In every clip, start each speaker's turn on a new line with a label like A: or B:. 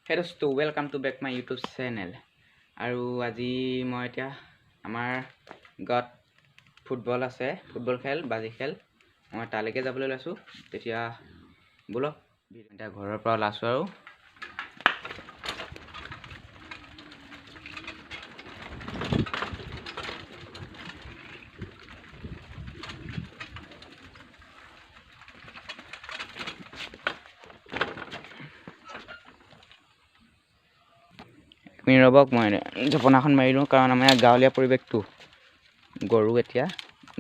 A: Hey dosto, welcome to back my YouTube channel. আৰু আজি মই এতিয়া আমাৰ গাঁৱত ফুটবল আছে, ফুটবল খেল, বাজি খেল। মই তালৈকে যাবলৈ লৈছো। তেতিয়া বলক এতিয়া ঘৰৰ পৰা ওলাইছো আৰু ৰবক মই জপনাখন মাৰি লওঁ কাৰণ আমাৰ গাঁৱলীয়া পৰিৱেশটো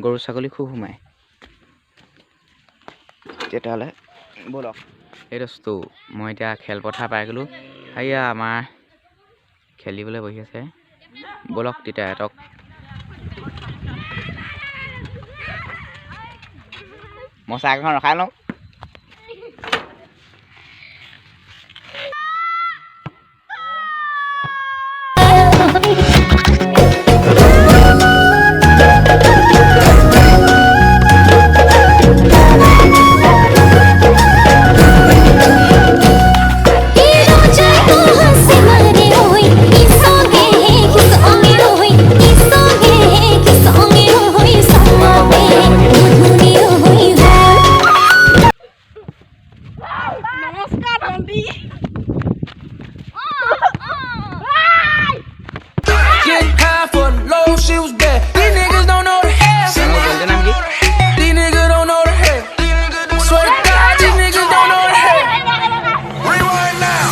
A: গৰু ছাগলী খুব সোমায়। তেতিয়াহ'লে বলক এই দোস্তো মই এতিয়া খেলপথাৰ পাই গ'লো। এয়া আমাৰ খেলিবলৈ বহি আছে। বলক তেতিয়া এটক মই চাহখন ৰখাই লওঁ।
B: She was bad. These niggas don't know the hell. These niggas don't know the hell. Swear to God, these niggas don't know the hell. Rewind now.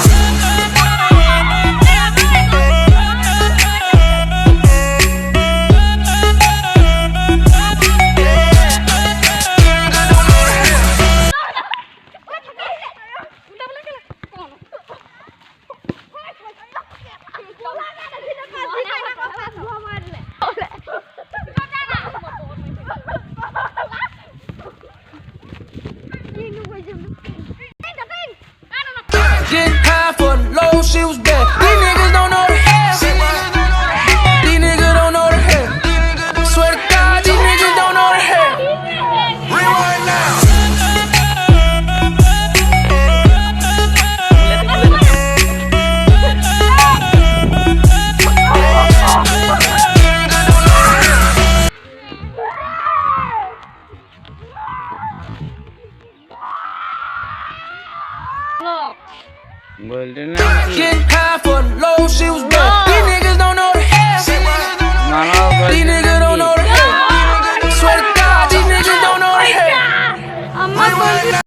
B: Getting high for the low, she was bad. These niggas don't know the hell. These niggas don't know the hell. Swear to God, these niggas don't know the hell. Rewind now. Getting high for the low, she was bad. These niggas don't know the hell. These niggas